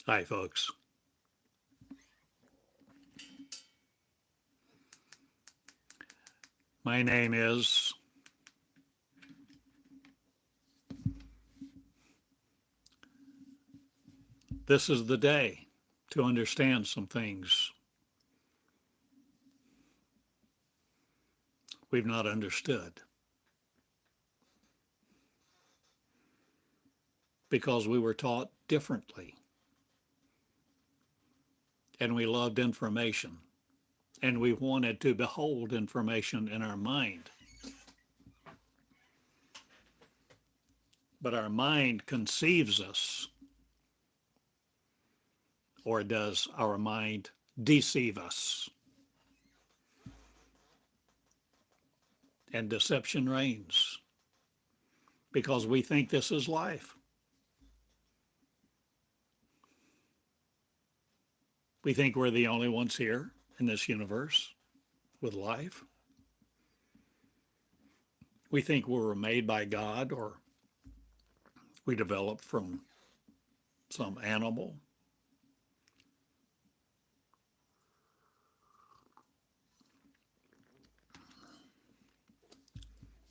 Hi, folks. My name is, this is the day to understand some things we've not understood because we were taught differently and we loved information and we wanted to behold information in our mind. But our mind conceives us, or does our mind deceive us? And deception reigns because we think this is life. We think we're the only ones here in this universe with life. We think we were made by God or we developed from some animal.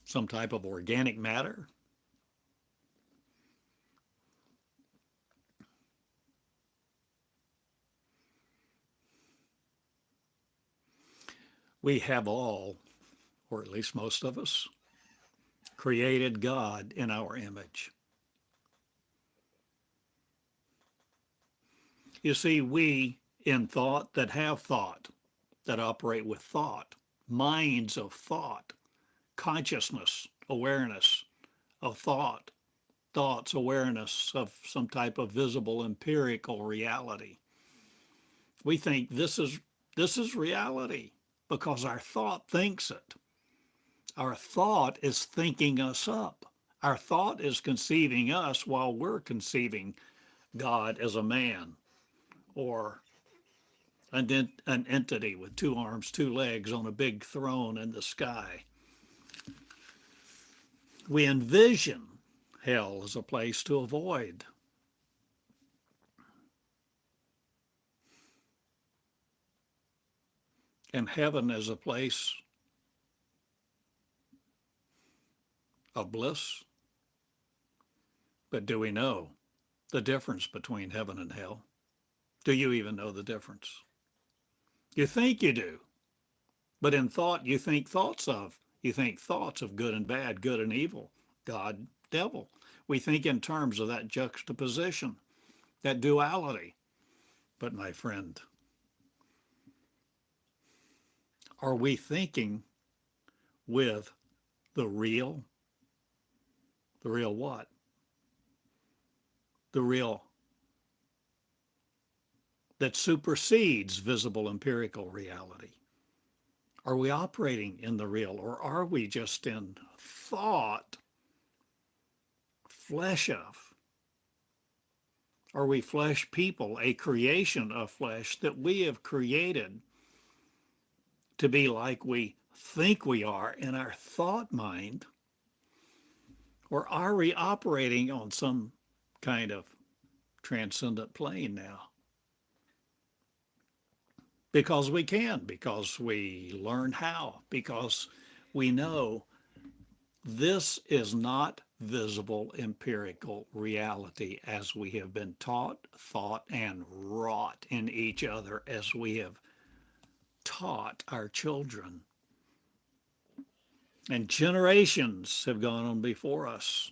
Some type of organic matter. We have all, or at least most of us, created God in our image. You see, we in thought that have thought, that operate with thought, minds of thought, consciousness, awareness of thought, thoughts, awareness of some type of visible empirical reality. We think this is reality because our thought thinks it. Our thought is thinking us up. Our thought is conceiving us while we're conceiving God as a man or an entity with two arms, two legs on a big throne in the sky. We envision hell as a place to avoid. And heaven as a place of bliss. But do we know the difference between heaven and hell? Do you even know the difference? You think you do, but in thought you think thoughts of. You think thoughts of good and bad, good and evil, God, devil. We think in terms of that juxtaposition, that duality. But my friend, are we thinking with the real? The real what? The real that supersedes visible empirical reality? Are we operating in the real, or are we just in thought, flesh of? Are we flesh people, a creation of flesh that we have created to be like we think we are in our thought mind? Or are we operating on some kind of transcendent plane now? Because we can, because we learn how, because we know this is not visible empirical reality as we have been taught, thought, and wrought in each other as we have taught our children. And generations have gone on before us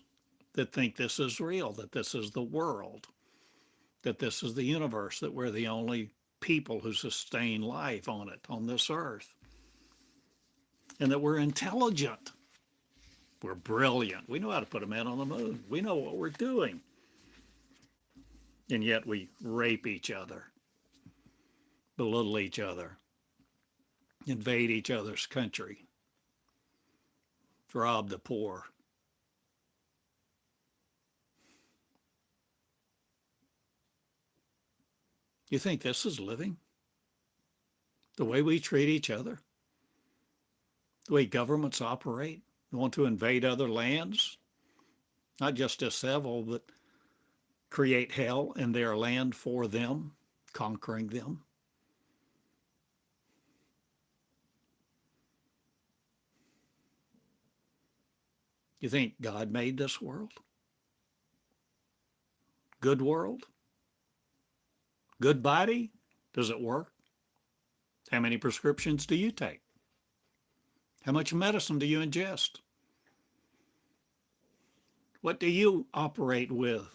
that think this is real, that this is the world, that this is the universe, that we're the only people who sustain life on it, on this earth, and that we're intelligent. We're brilliant. We know how to put a man on the moon. We know what we're doing. And yet we rape each other, belittle each other, invade each other's country, rob the poor. You think this is living? The way we treat each other? The way governments operate? They want to invade other lands? Not just dissevel, but create hell in their land for them, conquering them. You think God made this world? Good world? Good body? Does it work? How many prescriptions do you take? How much medicine do you ingest? What do you operate with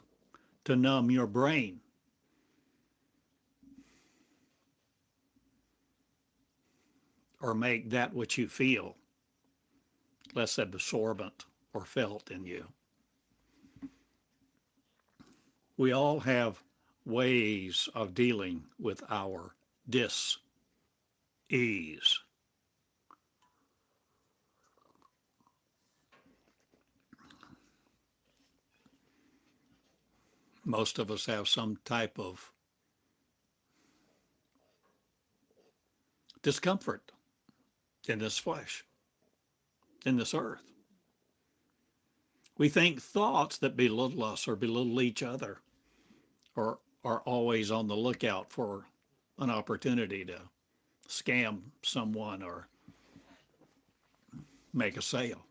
to numb your brain? Or make that which you feel less absorbent or felt in you? We all have ways of dealing with our dis-ease. Most of us have some type of discomfort in this flesh, in this earth. We think thoughts that belittle us or belittle each other or are always on the lookout for an opportunity to scam someone or make a sale.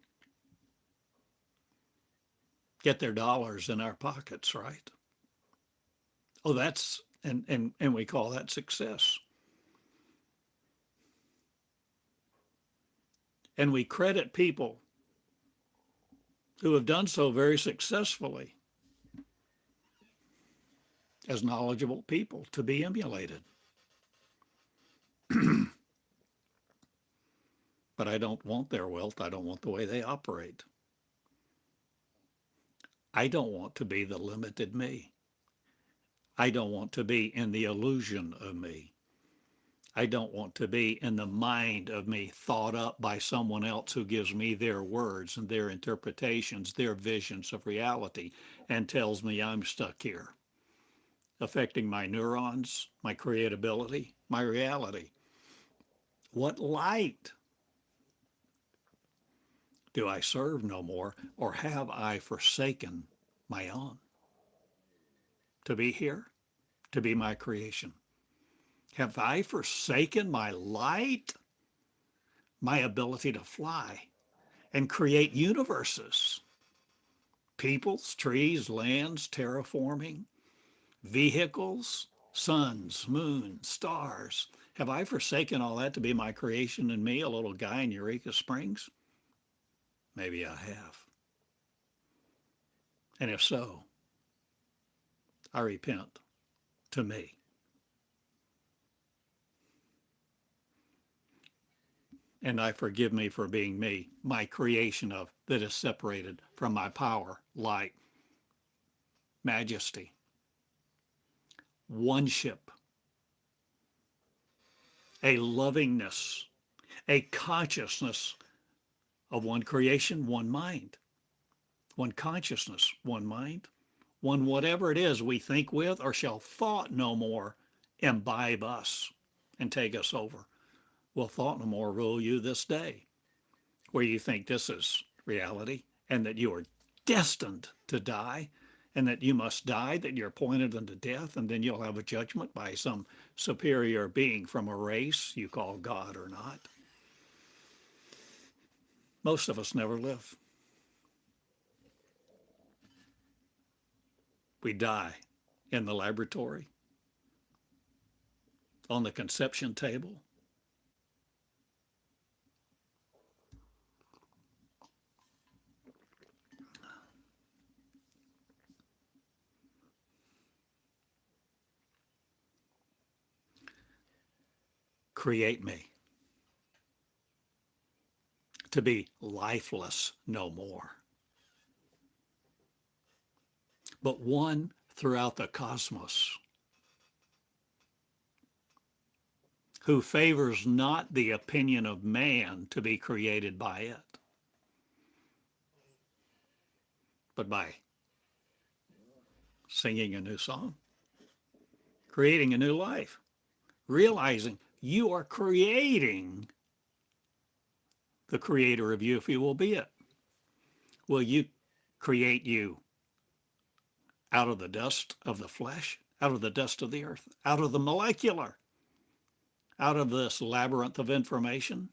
Get their dollars in our pockets, right? Oh, that's, and we call that success. And we credit people who have done so very successfully as knowledgeable people to be emulated. But I don't want their wealth. I don't want the way they operate. I don't want to be the limited me. I don't want to be in the illusion of me. I don't want to be in the mind of me thought up by someone else who gives me their words and their interpretations, their visions of reality, and tells me I'm stuck here, affecting my neurons, my creatability, my reality. What light do I serve no more, or have I forsaken my own? To be here, to be my creation. Have I forsaken my light, my ability to fly and create universes, peoples, trees, lands, terraforming, vehicles, suns, moons, stars? Have I forsaken all that to be my creation and me, a little guy in Eureka Springs? Maybe I have. And if so, I repent to me. And I forgive me for being me, my creation of that is separated from my power, light, majesty, oneship, a lovingness, a consciousness of one creation, one mind, one consciousness, one mind, one whatever it is we think with or shall thought no more imbibe us and take us over. Will thought no more rule you this day, where you think this is reality and that you are destined to die and that you must die, that you're appointed unto death, and then you'll have a judgment by some superior being from a race you call God or not. Most of us never live. We die in the laboratory, on the conception table. Create me to be lifeless no more, but one throughout the cosmos who favors not the opinion of man to be created by it, but by singing a new song, creating a new life, realizing you are creating the creator of you if you will be it. Will you create you out of the dust of the flesh, out of the dust of the earth, out of the molecular, out of this labyrinth of information.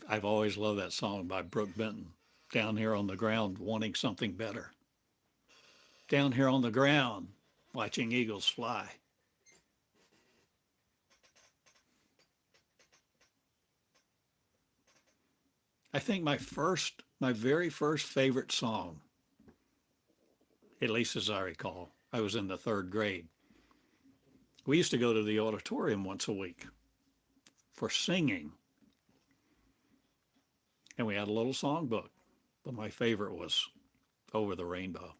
I've always loved that song by Brooke Benton, Down Here on the Ground, Wanting Something Better. Down here on the ground, watching eagles fly. I think my very first favorite song, at least as I recall, I was in the third grade. We used to go to the auditorium once a week for singing. And we had a little songbook, but my favorite was Over the Rainbow.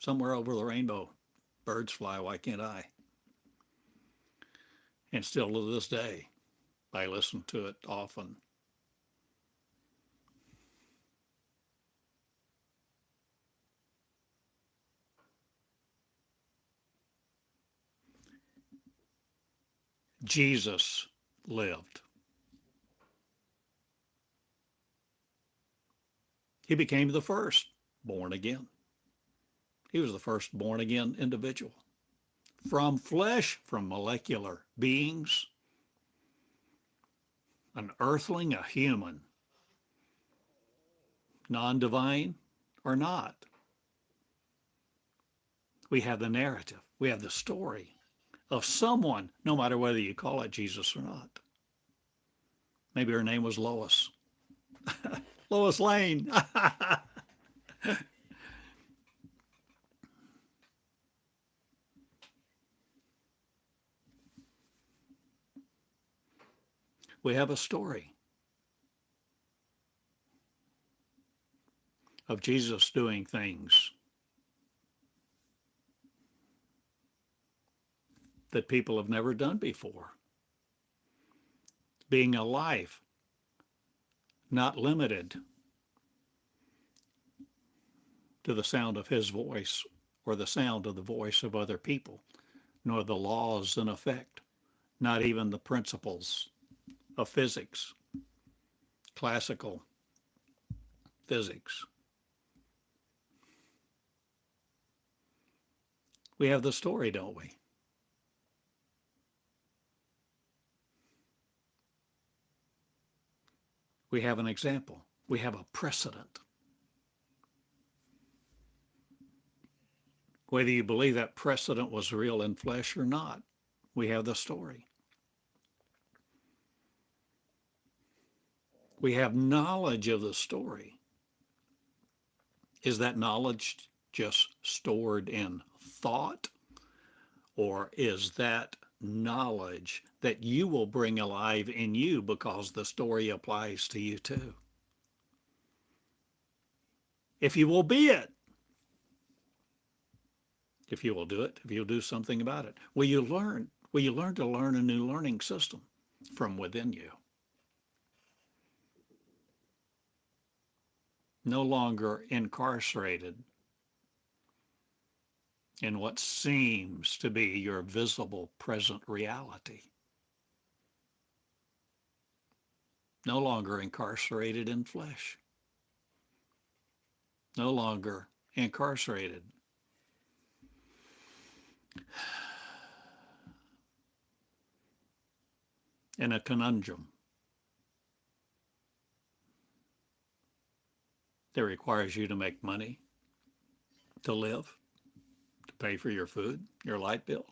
Somewhere over the rainbow, birds fly, why can't I? And still to this day, I listen to it often. Jesus lived. He became the first born again. He was the first born again individual. From flesh, from molecular beings, an earthling, a human, non-divine or not. We have the narrative, we have the story of someone, no matter whether you call it Jesus or not. Maybe her name was Lois. Lois Lane. We have a story of Jesus doing things that people have never done before. Being alive, not limited to the sound of his voice or the sound of the voice of other people, nor the laws in effect, not even the principles of physics, classical physics. We have the story, don't we? We have an example. We have a precedent. Whether you believe that precedent was real in flesh or not, we have the story. We have knowledge of the story. Is that knowledge just stored in thought? Or is that knowledge that you will bring alive in you because the story applies to you too? If you will be it, if you will do it, if you'll do something about it, will you learn? Will you learn to learn a new learning system from within you? No longer incarcerated in what seems to be your visible present reality. No longer incarcerated in flesh. No longer incarcerated in a conundrum that requires you to make money to live, to pay for your food, your light bill.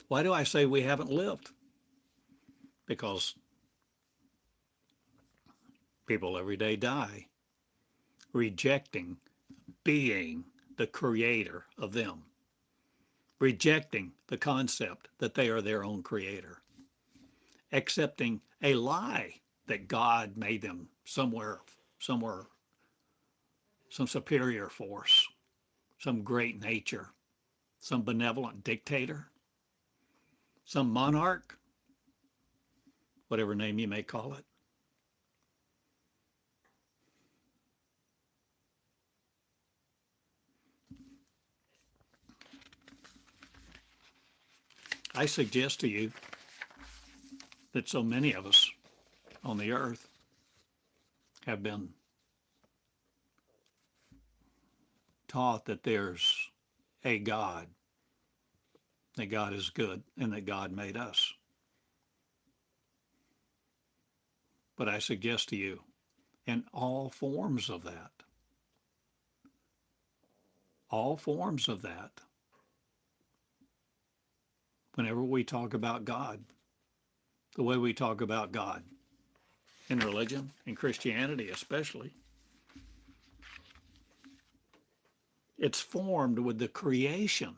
Why do I say we haven't lived? Because people every day die rejecting being the creator of them, rejecting the concept that they are their own creator, accepting a lie that God made them somewhere, some superior force, some great nature, some benevolent dictator, some monarch. whatever name you may call it. I suggest to you that so many of us on the earth have been taught that there's a God, that God is good, and that God made us. But I suggest to you, in all forms of that, whenever we talk about God, the way we talk about God, in religion, in Christianity especially, it's formed with the creation.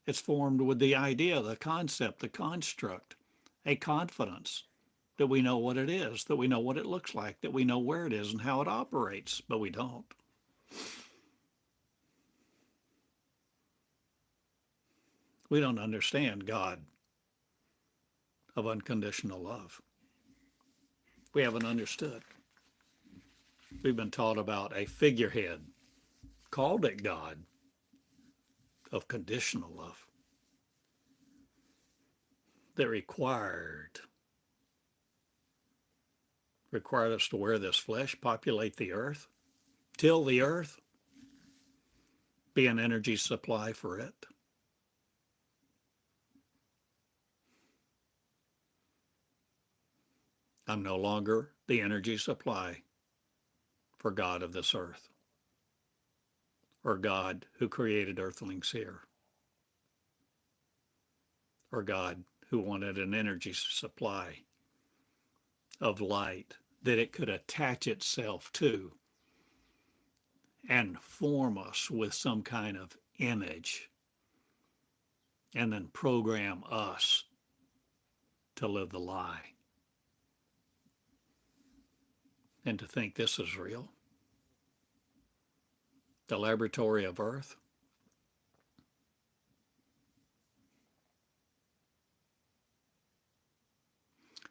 It's formed with the idea, the concept, the construct, a confidence that we know what it is, that we know what it looks like, that we know where it is and how it operates, but we don't. We don't understand God of unconditional love. We haven't understood. We've been taught about a figurehead, called it God, of conditional love, that required us to wear this flesh, populate the earth, till the earth, be an energy supply for it. I'm no longer the energy supply for God of this earth, or God who created earthlings here, or God who wanted an energy supply of light that it could attach itself to and form us with some kind of image and then program us to live the lie and to think this is real. The laboratory of earth.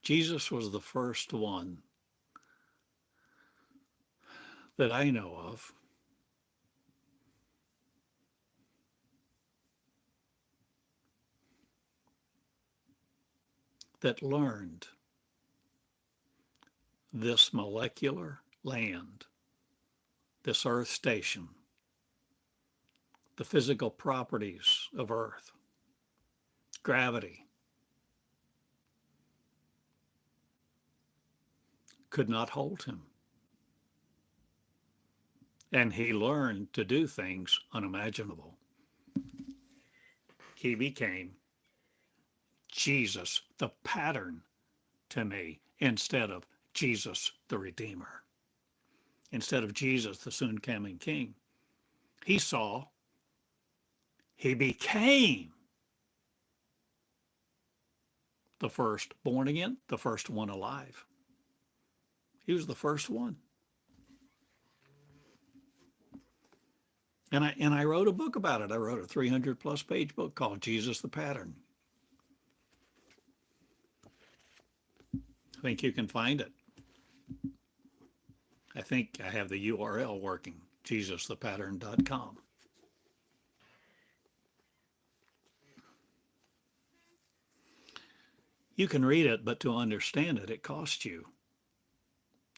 Jesus was the first one that I know of that learned this molecular land, this earth station, the physical properties of earth, gravity, could not hold him. And he learned to do things unimaginable. He became Jesus, the pattern to me, instead of Jesus, the Redeemer. Instead of Jesus, the soon coming King. He became the first born again, the first one alive. He was the first one. And I wrote a book about it. I wrote a 300+ page book called Jesus the Pattern. I think you can find it. I think I have the URL working, JesusThePattern.com. You can read it, but to understand it, it costs you.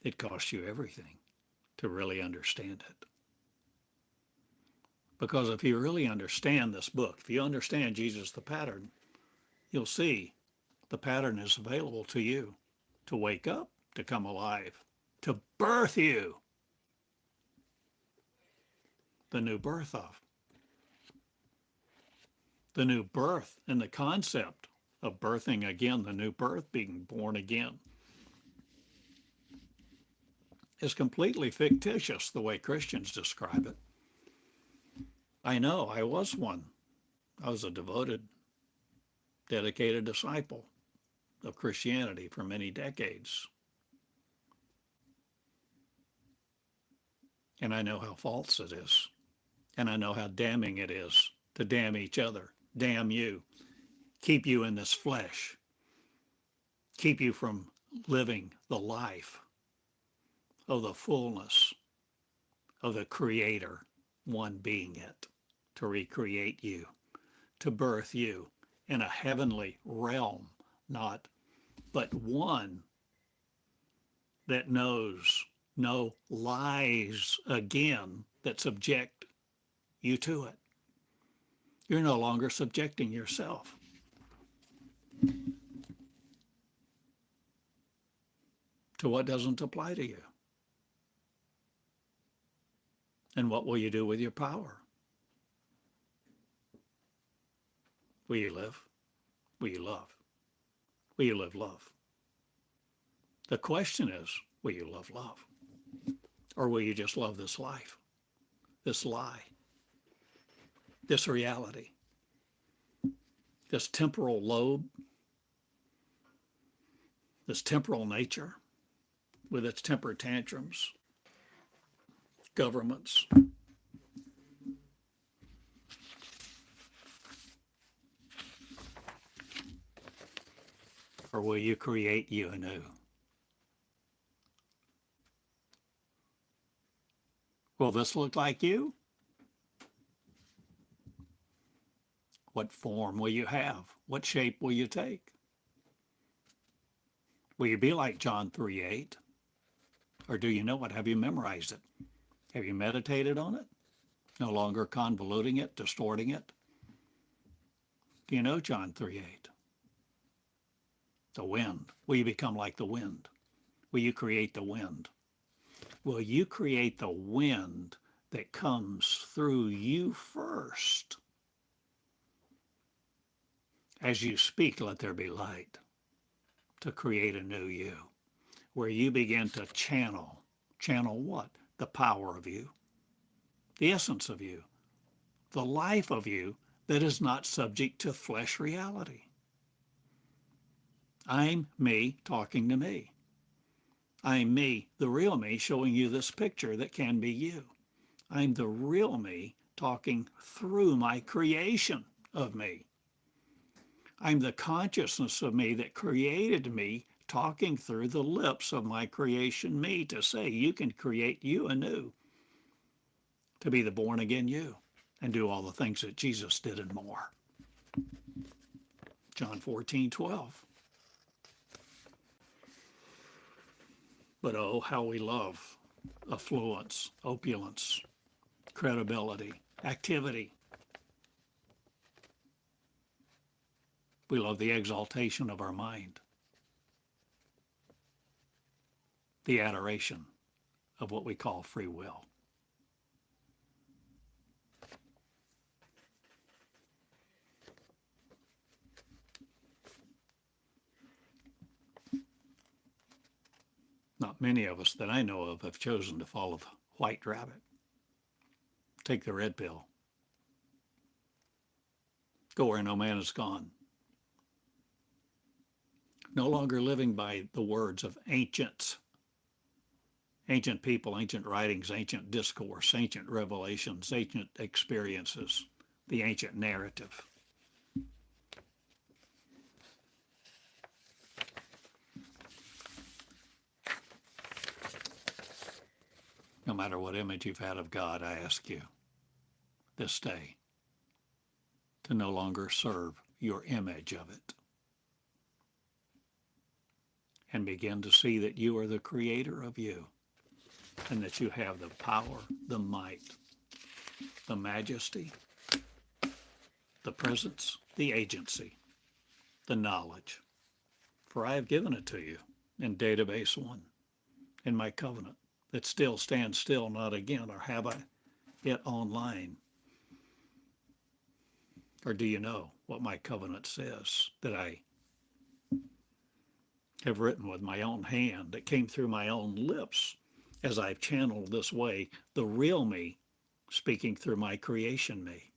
It costs you everything to really understand it. Because if you really understand this book, if you understand Jesus the Pattern, you'll see the pattern is available to you to wake up, to come alive, to birth you. The new birth of. The new birth and the concept of birthing again, the new birth, being born again, is completely fictitious the way Christians describe it. I know, I was one. I was a devoted, dedicated disciple of Christianity for many decades. And I know how false it is. And I know how damning it is to damn each other, damn you. keep you in this flesh, keep you from living the life of the fullness of the Creator, one being it, to recreate you, to birth you in a heavenly realm, but one that knows no lies again that subject you to it. You're no longer subjecting yourself. To what doesn't apply to you. And what will you do with your power? Will you live? Will you love? Will you live love? The question is, will you love love? Or will you just love this life, this lie, this reality, this temporal lobe, this temporal nature with its temper tantrums, governments, or will you create you anew? Will this look like you? What form will you have? What shape will you take? Will you be like John 3:8? Or do you know it? Have you memorized it? Have you meditated on it? No longer convoluting it, distorting it? Do you know John 3:8? The wind. Will you become like the wind? Will you create the wind? Will you create the wind that comes through you first? As you speak, let there be light, to create a new you, where you begin to channel what? The power of you, the essence of you, the life of you that is not subject to flesh reality. I'm me talking to me. I'm me, the real me, showing you this picture that can be you. I'm the real me talking through my creation of me. I'm the consciousness of me that created me talking through the lips of my creation me to say you can create you anew, to be the born again you and do all the things that Jesus did and more. John 14:12. But oh, how we love affluence, opulence, credibility, activity. We love the exaltation of our mind, the adoration of what we call free will. Not many of us that I know of have chosen to follow the white rabbit, take the red pill, go where no man has gone. No longer living by the words of ancient people, ancient writings, ancient discourse, ancient revelations, ancient experiences, the ancient narrative. No matter what image you've had of God, I ask you this day to no longer serve your image of it, and begin to see that you are the creator of you, and that you have the power, the might, the majesty, the presence, the agency, the knowledge. For I have given it to you in database 1, in my covenant, that still stands still, not again, or have I it online? Or do you know what my covenant says that I have written with my own hand, that came through my own lips as I've channeled this way, the real me speaking through my creation me?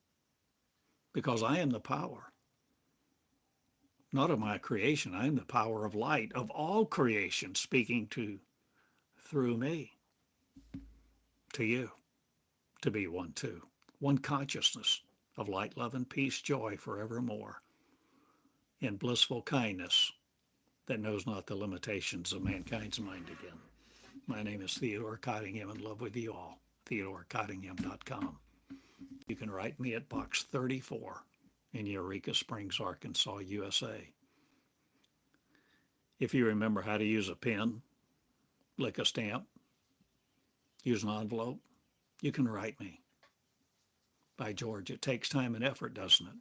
Because I am the power, not of my creation. I am the power of light, of all creation, speaking through me, to you, to be one too, one consciousness of light, love, and peace, joy forevermore. in blissful kindness that knows not the limitations of mankind's mind again. My name is Theodore Cottingham, in love with you all. TheodoreCottingham.com. You can write me at Box 34 in Eureka Springs, Arkansas, USA. If you remember how to use a pen, lick a stamp, use an envelope, you can write me. By George, it takes time and effort, doesn't it?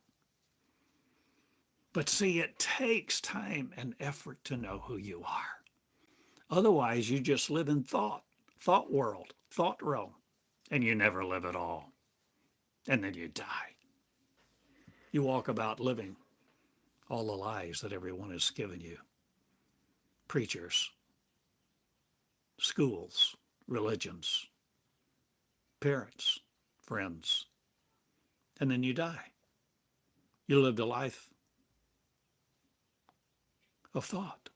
But see, it takes time and effort to know who you are. Otherwise, you just live in thought world, thought realm, and you never live at all. And then you die. You walk about living all the lies that everyone has given you. Preachers, schools, religions, parents, friends. And then you die. You lived a life of thought.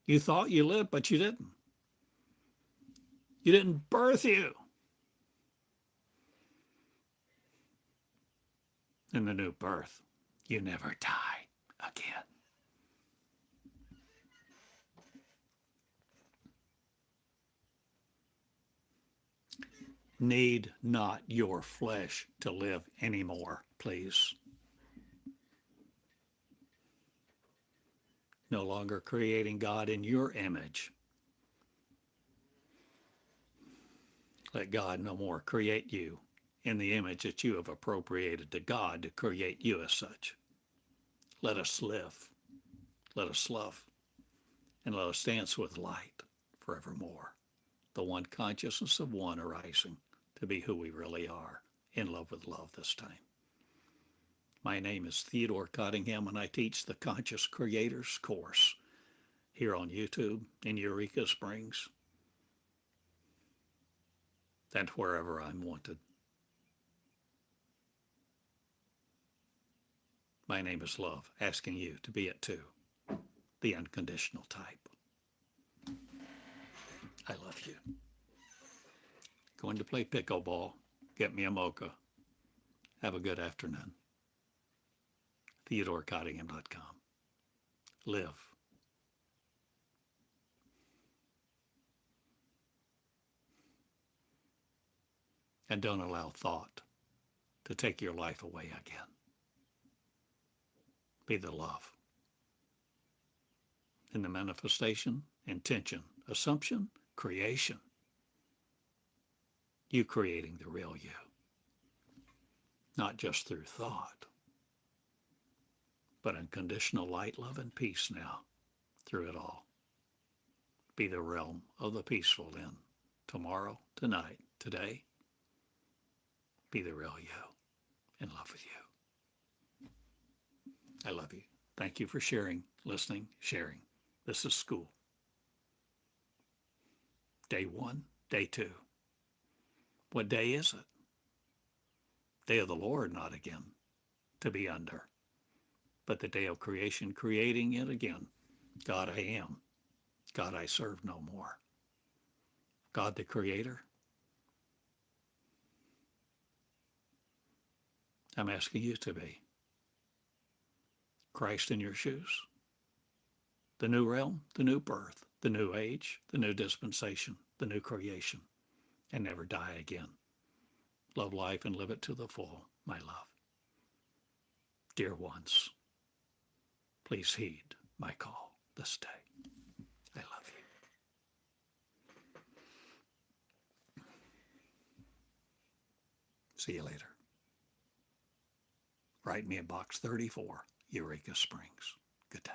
You thought you lived, but you didn't. You didn't birth you. In the new birth, you never die again. Need not your flesh to live anymore, please. No longer creating God in your image. Let God no more create you in the image that you have appropriated to God to create you as such. Let us live, let us love, and let us dance with light forevermore. The one consciousness of one arising to be who we really are, in love with love this time. My name is Theodore Cottingham, and I teach the Conscious Creators course here on YouTube in Eureka Springs and wherever I'm wanted. My name is Love, asking you to be it too, the unconditional type. I love you. Going to play pickleball. Get me a mocha. Have a good afternoon. TheodoreCottingham.com. Live. And don't allow thought to take your life away again. Be the love. In the manifestation, intention, assumption, creation. You creating the real you. Not just through thought, but unconditional light, love, and peace now through it all. Be the realm of the peaceful in tomorrow, tonight, today. Be the real you, in love with you. I love you. Thank you for sharing, listening, sharing. This is school. Day 1, day 2. What day is it? Day of the Lord, not again, to be under, but the day of creation, creating it again. God, I am. God, I serve no more. God, the Creator, I'm asking you to be. Christ in your shoes. The new realm, the new birth, the new age, the new dispensation, the new creation, and never die again. Love life and live it to the full, my love. Dear ones, please heed my call this day. I love you. See you later. Write me at Box 34, Eureka Springs. Good day.